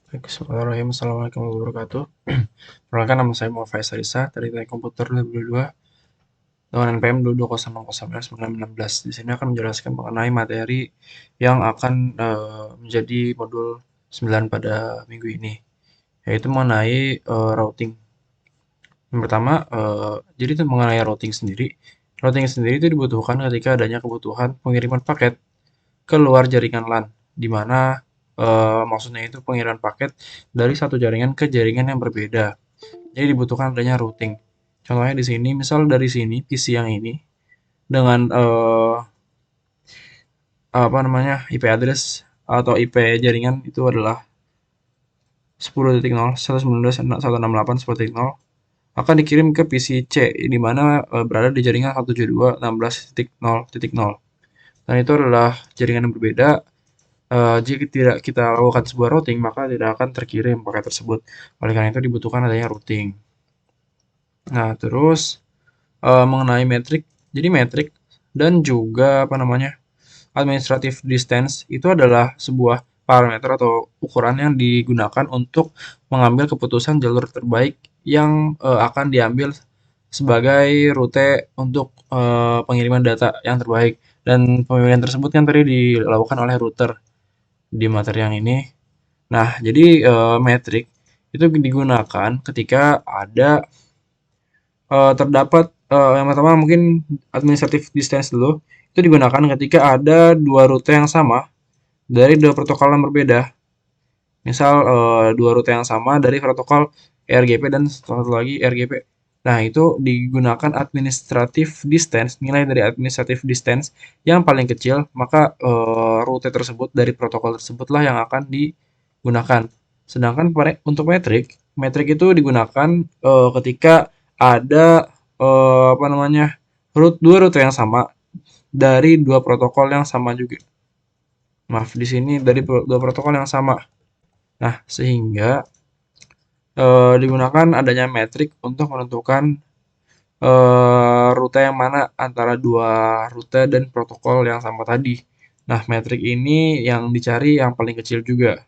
Bismillahirrahmanirrahim. Assalamualaikum warahmatullahi wabarakatuh. Perkenalkan, nama saya Muhammad Faisal Isa dari Teknik Komputer 2022 dengan NPM 22091916. Di sini akan menjelaskan mengenai materi yang akan menjadi modul 9 pada minggu ini, yaitu mengenai routing. Yang pertama, jadi itu mengenai routing sendiri. Routing sendiri itu dibutuhkan ketika adanya kebutuhan pengiriman paket ke luar jaringan LAN, di mana maksudnya itu pengiriman paket dari satu jaringan ke jaringan yang berbeda. Jadi dibutuhkan adanya routing. Contohnya di sini, misal dari sini PC yang ini dengan apa namanya IP address atau IP jaringan itu adalah 10.0 192.168.0 akan dikirim ke PC C di mana berada di jaringan 172.16.0.0. Dan itu adalah jaringan yang berbeda. Jika tidak kita lakukan sebuah routing, maka tidak akan terkirim paket tersebut. Oleh karena itu dibutuhkan adanya routing. Nah, terus mengenai metrik, jadi metrik dan juga apa namanya administrative distance itu adalah sebuah parameter atau ukuran yang digunakan untuk mengambil keputusan jalur terbaik yang akan diambil sebagai rute untuk pengiriman data yang terbaik. Dan pemilihan tersebut kan tadi dilakukan oleh router di materi yang ini. Nah, jadi metrik itu digunakan ketika ada terdapat yang pertama mungkin administrative distance dulu. Itu digunakan ketika ada dua rute yang sama dari dua protokol yang berbeda. Misal dua rute yang sama dari protokol ERGP dan satu lagi RGP. Nah, itu digunakan administrative distance, nilai dari administrative distance yang paling kecil, maka rute tersebut dari protokol tersebutlah yang akan digunakan. Sedangkan untuk metrik, metrik itu digunakan ketika ada apa namanya dua rute yang sama dari dua protokol yang sama juga. Maaf, di sini dari dua protokol yang sama. Nah, sehingga digunakan adanya metrik untuk menentukan rute yang mana antara dua rute dan protokol yang sama tadi. Nah, metrik ini yang dicari yang paling kecil juga.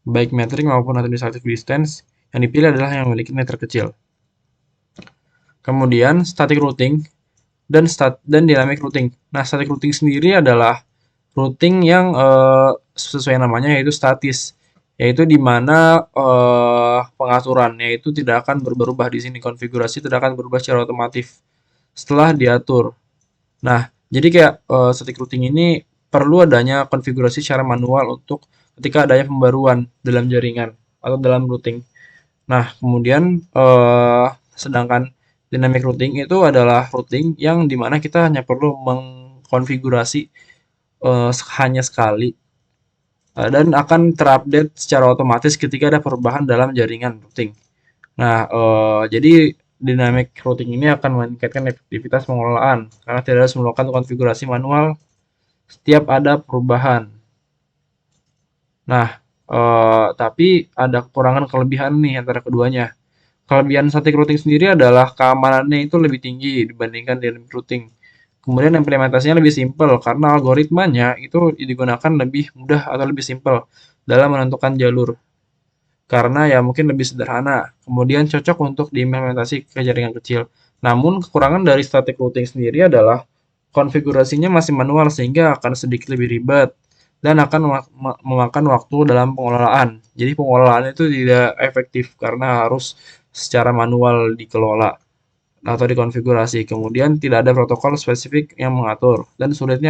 Baik metrik maupun administrative distance, yang dipilih adalah yang memiliki metrik kecil. Kemudian static routing dan dynamic routing. Nah, static routing sendiri adalah routing yang sesuai namanya yaitu statis, yaitu di mana pengaturannya itu tidak akan berubah di sini, konfigurasi tidak akan berubah secara otomatis setelah diatur. Nah, jadi kayak static routing ini perlu adanya konfigurasi secara manual untuk ketika adanya pembaruan dalam jaringan atau dalam routing. Nah, kemudian sedangkan dynamic routing itu adalah routing yang dimana kita hanya perlu mengkonfigurasi hanya sekali dan akan terupdate secara otomatis ketika ada perubahan dalam jaringan routing. Nah, jadi dynamic routing ini akan meningkatkan efektivitas pengelolaan karena tidak harus melakukan konfigurasi manual setiap ada perubahan. Nah, tapi ada kekurangan kelebihan nih antara keduanya. Kelebihan static routing sendiri adalah keamanannya itu lebih tinggi dibandingkan dynamic routing. Kemudian implementasinya lebih simpel karena algoritmanya itu digunakan lebih mudah atau lebih simpel dalam menentukan jalur. Karena ya mungkin lebih sederhana. Kemudian cocok untuk diimplementasi ke jaringan kecil. Namun kekurangan dari static routing sendiri adalah konfigurasinya masih manual sehingga akan sedikit lebih ribet dan akan memakan waktu dalam pengelolaan. Jadi pengelolaan itu tidak efektif karena harus secara manual dikelola atau dikonfigurasi. Kemudian tidak ada protokol spesifik yang mengatur dan sulit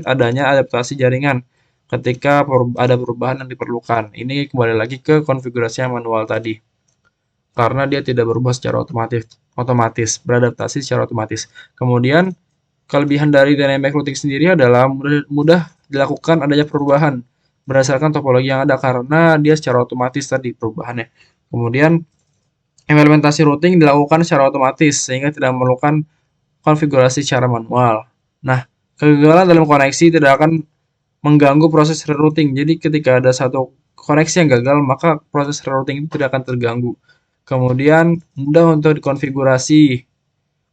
adanya adaptasi jaringan ketika ada perubahan yang diperlukan. Ini kembali lagi ke konfigurasi yang manual tadi. Karena dia tidak berubah secara otomatis, beradaptasi secara otomatis. Kemudian kelebihan dari dynamic routing sendiri adalah mudah dilakukan adanya perubahan berdasarkan topologi yang ada karena dia secara otomatis tadi perubahannya. Kemudian implementasi routing dilakukan secara otomatis sehingga tidak memerlukan konfigurasi secara manual. Nah, kegagalan dalam koneksi tidak akan mengganggu proses rerouting. Jadi ketika ada satu koneksi yang gagal, maka proses rerouting itu tidak akan terganggu. Kemudian mudah untuk dikonfigurasi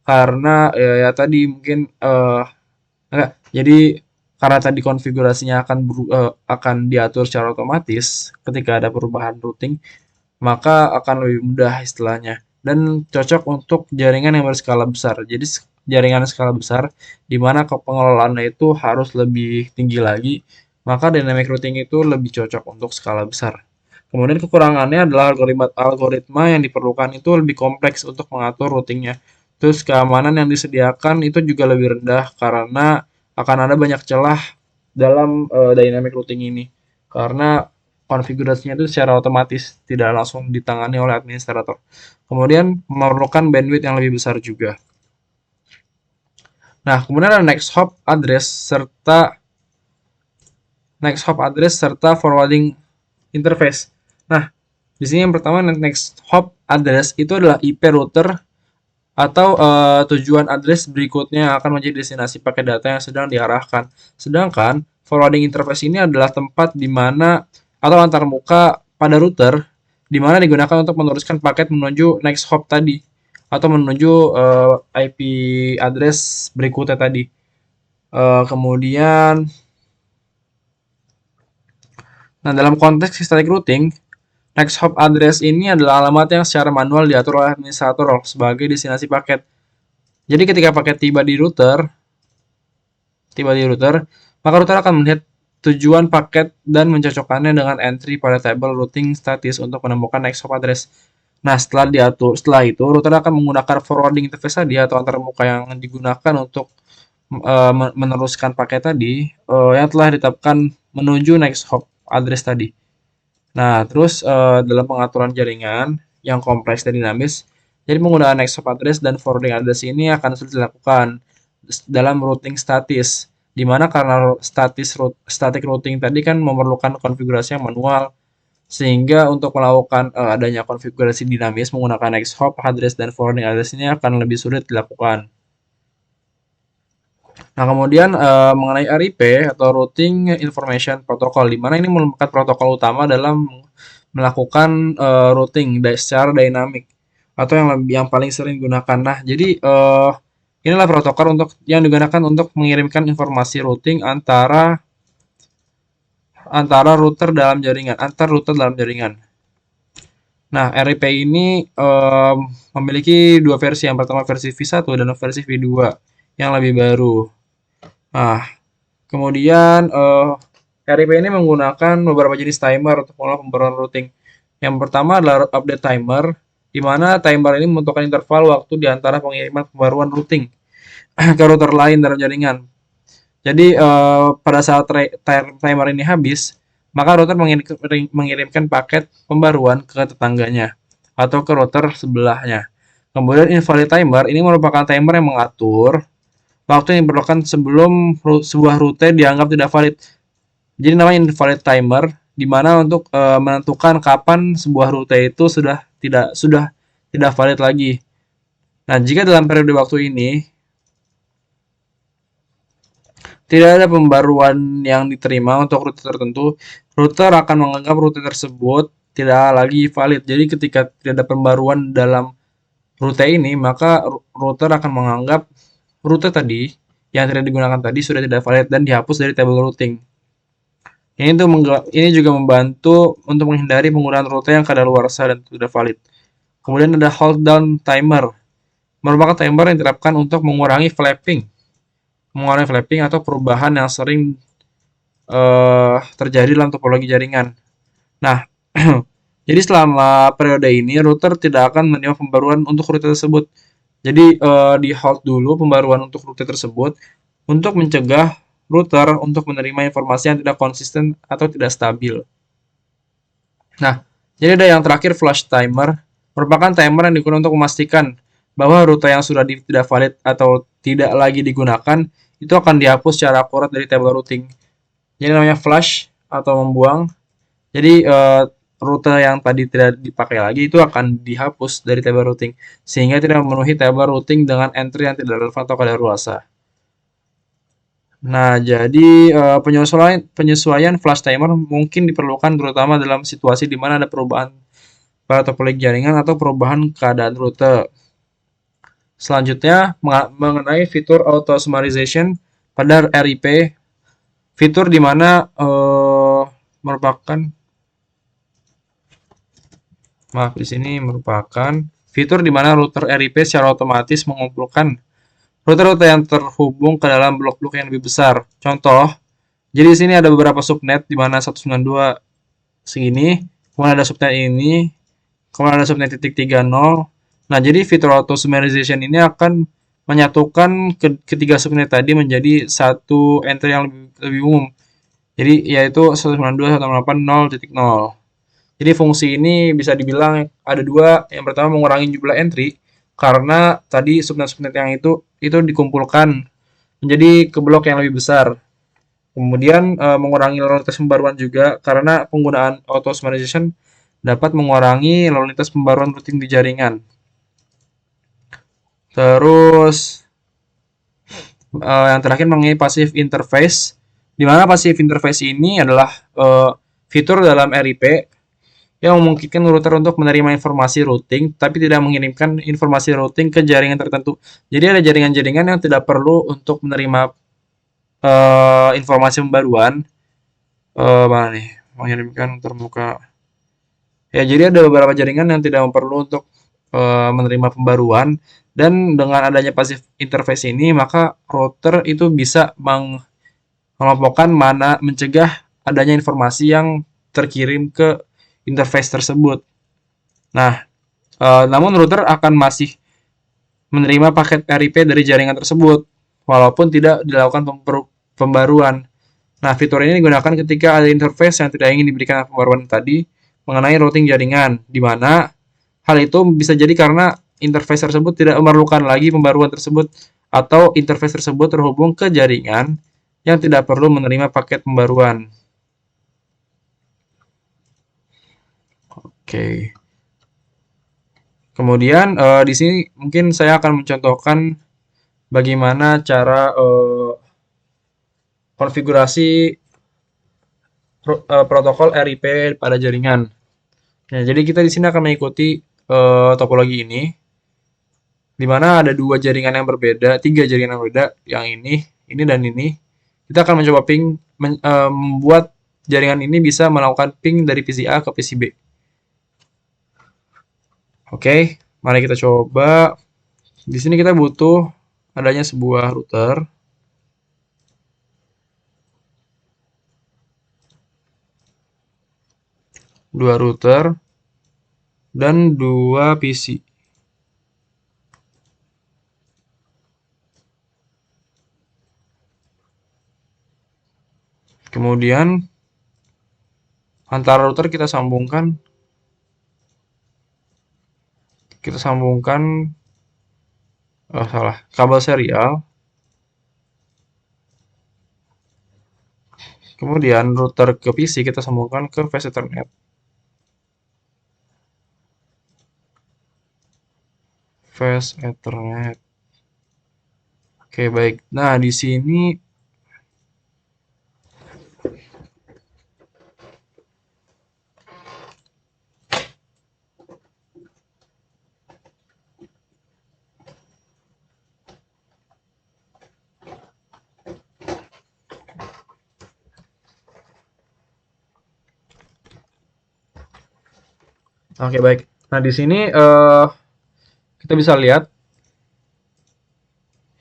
karena ya tadi mungkin enggak. Jadi karena tadi konfigurasinya akan diatur secara otomatis ketika ada perubahan routing, maka akan lebih mudah istilahnya dan cocok untuk jaringan yang berskala besar. Jadi jaringan skala besar di mana pengelolaannya itu harus lebih tinggi lagi, maka dynamic routing itu lebih cocok untuk skala besar. Kemudian kekurangannya adalah algoritma yang diperlukan itu lebih kompleks untuk mengatur routingnya. Terus keamanan yang disediakan itu juga lebih rendah karena akan ada banyak celah dalam dynamic routing ini. Karena konfigurasinya itu secara otomatis, tidak langsung ditangani oleh administrator. Kemudian memerlukan bandwidth yang lebih besar juga. Nah, kemudian ada next hop address serta forwarding interface. Nah, di sini yang pertama next hop address itu adalah IP router atau tujuan address berikutnya akan menjadi destinasi paket data yang sedang diarahkan. Sedangkan forwarding interface ini adalah tempat di mana atau antarmuka pada router di mana digunakan untuk meneruskan paket menuju next hop tadi atau menuju IP address berikutnya tadi. Kemudian, nah dalam konteks static routing, next hop address ini adalah alamat yang secara manual diatur oleh administrator sebagai destinasi paket. Jadi ketika paket tiba di router, maka router akan melihat tujuan paket dan mencocokkannya dengan entry pada tabel routing status untuk menemukan next hop address. Nah, setelah itu router akan menggunakan forwarding interface tadi atau antarmuka yang digunakan untuk meneruskan paket tadi yang telah ditetapkan menuju next hop address tadi. Nah, terus dalam pengaturan jaringan yang kompleks dan dinamis, jadi penggunaan next hop address dan forwarding address ini akan sulit dilakukan dalam routing statis, di mana karena static routing tadi kan memerlukan konfigurasi yang manual, sehingga untuk melakukan adanya konfigurasi dinamis menggunakan next hop address dan forwarding address ini akan lebih sulit dilakukan. Nah, kemudian mengenai RIP atau Routing Information Protocol, di mana ini merupakan protokol utama dalam melakukan routing secara dynamic atau yang paling sering digunakan. Nah, jadi inilah protokol yang digunakan untuk mengirimkan informasi routing antar router dalam jaringan. Nah, RIP ini memiliki dua versi. Yang pertama versi V1 dan versi V2 yang lebih baru. Nah, kemudian RIP ini menggunakan beberapa jenis timer untuk melakukan pembaruan routing. Yang pertama adalah update timer, di mana timer ini menentukan interval waktu di antara pengiriman pembaruan routing ke router lain dalam jaringan. Jadi pada saat timer ini habis, maka router mengirimkan paket pembaruan ke tetangganya atau ke router sebelahnya. Kemudian invalid timer ini merupakan timer yang mengatur waktu yang diperlukan sebelum sebuah rute dianggap tidak valid. Jadi namanya invalid timer, di mana untuk menentukan kapan sebuah rute itu sudah tidak valid lagi. Nah, jika dalam periode waktu ini tidak ada pembaruan yang diterima untuk rute tertentu, router akan menganggap rute tersebut tidak lagi valid. Jadi ketika tidak ada pembaruan dalam rute ini, maka router akan menganggap rute tadi yang tidak digunakan tadi sudah tidak valid dan dihapus dari tabel routing. Ini juga membantu untuk menghindari penggunaan rute yang kadaluarsa dan tidak valid. Kemudian ada hold down timer, merupakan timer yang diterapkan untuk mengurangi flapping atau perubahan yang sering terjadi dalam topologi jaringan. Nah, jadi selama periode ini router tidak akan menerima pembaruan untuk rute tersebut. Jadi di hold dulu pembaruan untuk rute tersebut untuk mencegah router untuk menerima informasi yang tidak konsisten atau tidak stabil. Nah, jadi ada yang terakhir flush timer, merupakan timer yang digunakan untuk memastikan bahwa rute yang sudah tidak valid atau tidak lagi digunakan itu akan dihapus secara akurat dari tabel routing. Jadi namanya flush atau membuang. Jadi rute yang tadi tidak dipakai lagi itu akan dihapus dari tabel routing sehingga tidak memenuhi tabel routing dengan entry yang tidak relevan atau kadaluarsa. Nah, jadi penyesuaian flash timer mungkin diperlukan terutama dalam situasi di mana ada perubahan pada topologi jaringan atau perubahan keadaan rute. Selanjutnya mengenai fitur auto summarization pada RIP. fitur di mana merupakan maaf di sini merupakan fitur di mana router RIP secara otomatis mengumpulkan router-router yang terhubung ke dalam blok-blok yang lebih besar. Contoh, jadi di sini ada beberapa subnet di mana 192 segini, kemudian ada subnet ini, kemudian ada subnet titik 30. Nah, jadi fitur auto summarization ini akan menyatukan ketiga subnet tadi menjadi satu entry yang lebih umum. Jadi yaitu 192.168.0.0. Jadi fungsi ini bisa dibilang ada dua. Yang pertama mengurangi jumlah entry karena tadi subnet-subnet yang itu dikumpulkan menjadi ke blok yang lebih besar. Kemudian mengurangi lalu lintas pembaruan juga karena penggunaan auto summarization dapat mengurangi lalu lintas pembaruan rutin di jaringan. Terus yang terakhir mengenai passive interface, di mana passive interface ini adalah fitur dalam RIP yang memungkinkan router untuk menerima informasi routing tapi tidak mengirimkan informasi routing ke jaringan tertentu. Jadi ada jaringan-jaringan yang tidak perlu untuk menerima informasi pembaruan. Mana nih? Mengirimkan terbuka. Ya, jadi ada beberapa jaringan yang tidak perlu untuk menerima pembaruan, dan dengan adanya passive interface ini maka router itu bisa mengelompokkan mana mencegah adanya informasi yang terkirim ke interface tersebut. Nah, namun router akan masih menerima paket RIP dari jaringan tersebut walaupun tidak dilakukan pembaruan. Nah, fitur ini digunakan ketika ada interface yang tidak ingin diberikan pembaruan tadi mengenai routing jaringan, di mana hal itu bisa jadi karena interface tersebut tidak memerlukan lagi pembaruan tersebut atau interface tersebut terhubung ke jaringan yang tidak perlu menerima paket pembaruan. Oke. Kemudian di sini mungkin saya akan mencontohkan bagaimana cara konfigurasi protokol RIP pada jaringan. Nah, jadi kita di sini akan mengikuti topologi ini, di mana ada dua jaringan yang berbeda, tiga jaringan yang berbeda, yang ini dan ini. Kita akan mencoba membuat jaringan ini bisa melakukan ping dari PC A ke PC B. Oke, mari kita coba. Di sini kita butuh adanya sebuah router. Dua router dan dua PC. Kemudian antara router kita sambungkan kabel serial. Kemudian router ke PC kita sambungkan ke flash Ethernet. Flash Ethernet. Oke, baik. Nah, di sini oke, baik. Nah, di sini kita bisa lihat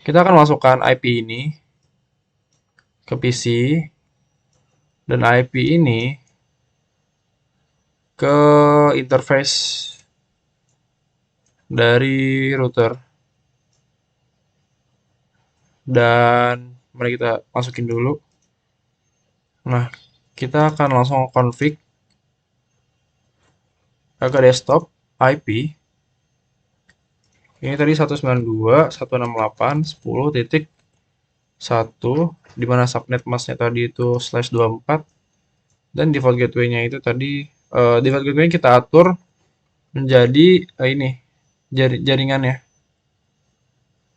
kita akan masukkan IP ini ke PC dan IP ini ke interface dari router. Dan mari kita masukin dulu. Nah, kita akan langsung config ke desktop IP. Ini tadi 192.168.10.1, di mana subnet masknya tadi itu /24, dan default gateway-nya itu tadi default gateway kita atur menjadi ini jaringannya.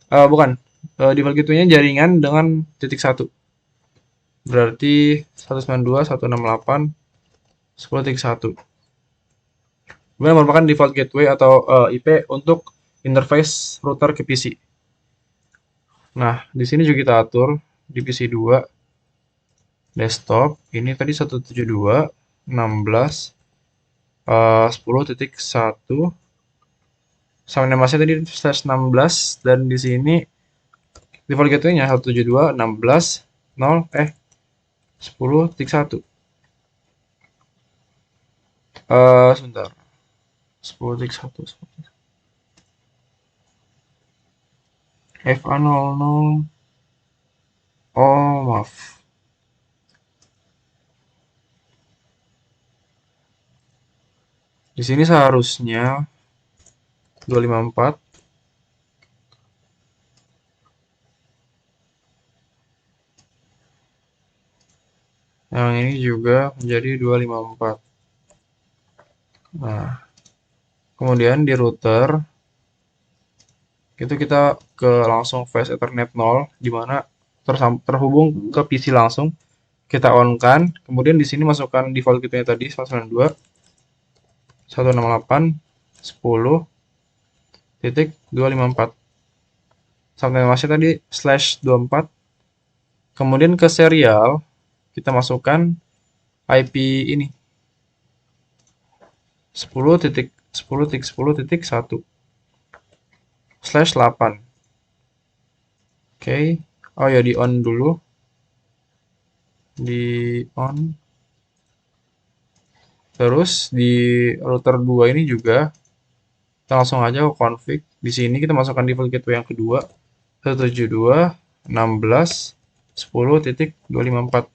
Bukan, default gateway-nya jaringan dengan titik 1. Berarti 192.168.10.1. Kemudian merupakan default gateway atau IP untuk interface router ke PC. Nah, di sini juga kita atur di PC 2 desktop ini tadi 172.16.10.1 sama animasinya tadi /16 dan di sini default gateway-nya 172.16.10.1. Sebentar. 10.1 FA00. Oh, maaf. Di sini seharusnya 254. Yang ini juga menjadi 254. Nah, kemudian di router itu kita ke langsung fast Ethernet 0 di mana terhubung ke PC langsung. Kita on kan, kemudian di sini masukkan default gateway tadi 192.168.10.254. Sampai masih tadi /24. Kemudian ke serial kita masukkan IP ini 10.10.10.1/8. Oke. Oh ya, di on dulu. Di on. Terus di router 2 ini juga kita langsung aja ke config. Di sini kita masukkan default gateway yang kedua 172.16.10.254.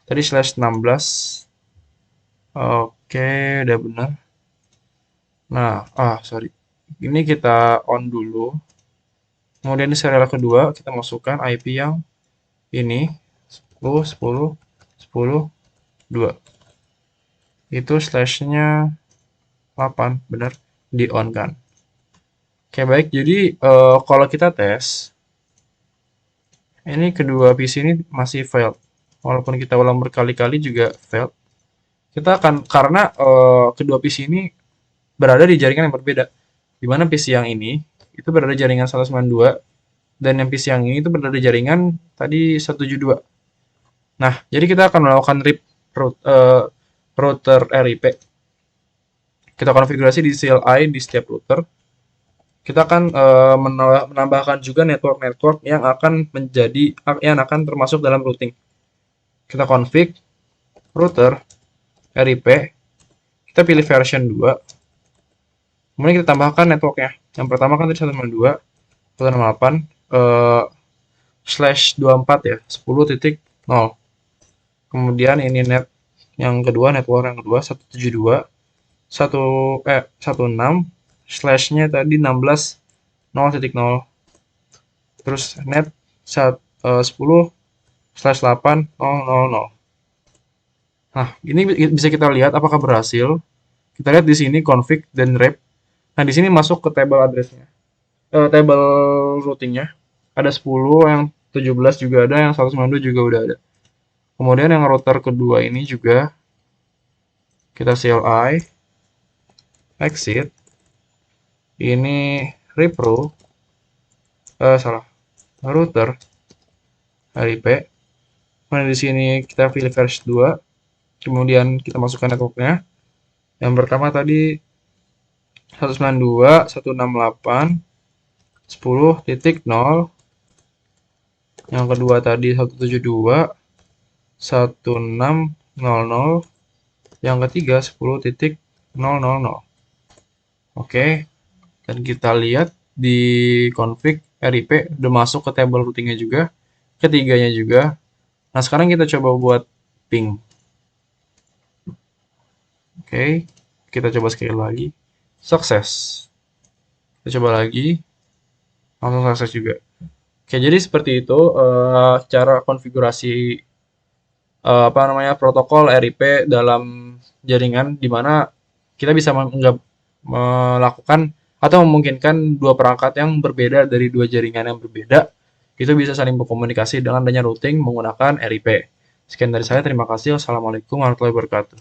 Tadi /16. Oke, udah benar. Nah, sorry. Ini kita on dulu. Kemudian di serial kedua kita masukkan IP yang ini 10.10.10.2. Itu /nya 8, benar, di on kan. Oke, baik. Jadi kalau kita tes ini kedua PC ini masih failed. Walaupun kita ulang berkali-kali juga failed. Kita akan karena kedua PC ini berada di jaringan yang berbeda. Di mana PC yang ini itu berada di jaringan 192 dan yang PC yang ini itu berada di jaringan tadi 172. Nah, jadi kita akan melakukan rip router RIP. Kita konfigurasi di CLI di setiap router. Kita akan menambahkan juga network-network yang akan termasuk dalam routing. Kita config router RIP. Kita pilih version 2. Kemudian kita tambahkan networknya. Yang pertama kan tadi 192.168/24 ya, 10.0. Kemudian ini yang kedua, network yang kedua 172.16/nya tadi 16.0.0. Terus net 10/8.0.0. Nah, ini bisa kita lihat apakah berhasil. Kita lihat di sini config dan rep. Nah, di sini masuk ke table address-nya. Table routing-nya. Ada 10, yang 17 juga ada, yang 192 juga udah ada. Kemudian yang router kedua ini juga kita CLI exit. Ini repro. Router RIP. Kemudian di sini kita pilih versi 2. Kemudian kita masukkan networknya. Yang pertama tadi 192.168.10.0. Yang kedua tadi 172.16.00. Yang ketiga 10.0.000. Oke. Dan kita lihat di config RIP udah masuk ke table routingnya juga. Ketiganya juga. Nah, sekarang kita coba buat ping. Oke, kita coba sekali lagi. Sukses. Kita coba lagi. Langsung sukses juga. Oke, jadi seperti itu cara konfigurasi protokol RIP dalam jaringan di mana kita bisa melakukan atau memungkinkan dua perangkat yang berbeda dari dua jaringan yang berbeda itu bisa saling berkomunikasi dengan adanya routing menggunakan RIP. Sekian dari saya, terima kasih. Wassalamualaikum warahmatullahi wabarakatuh.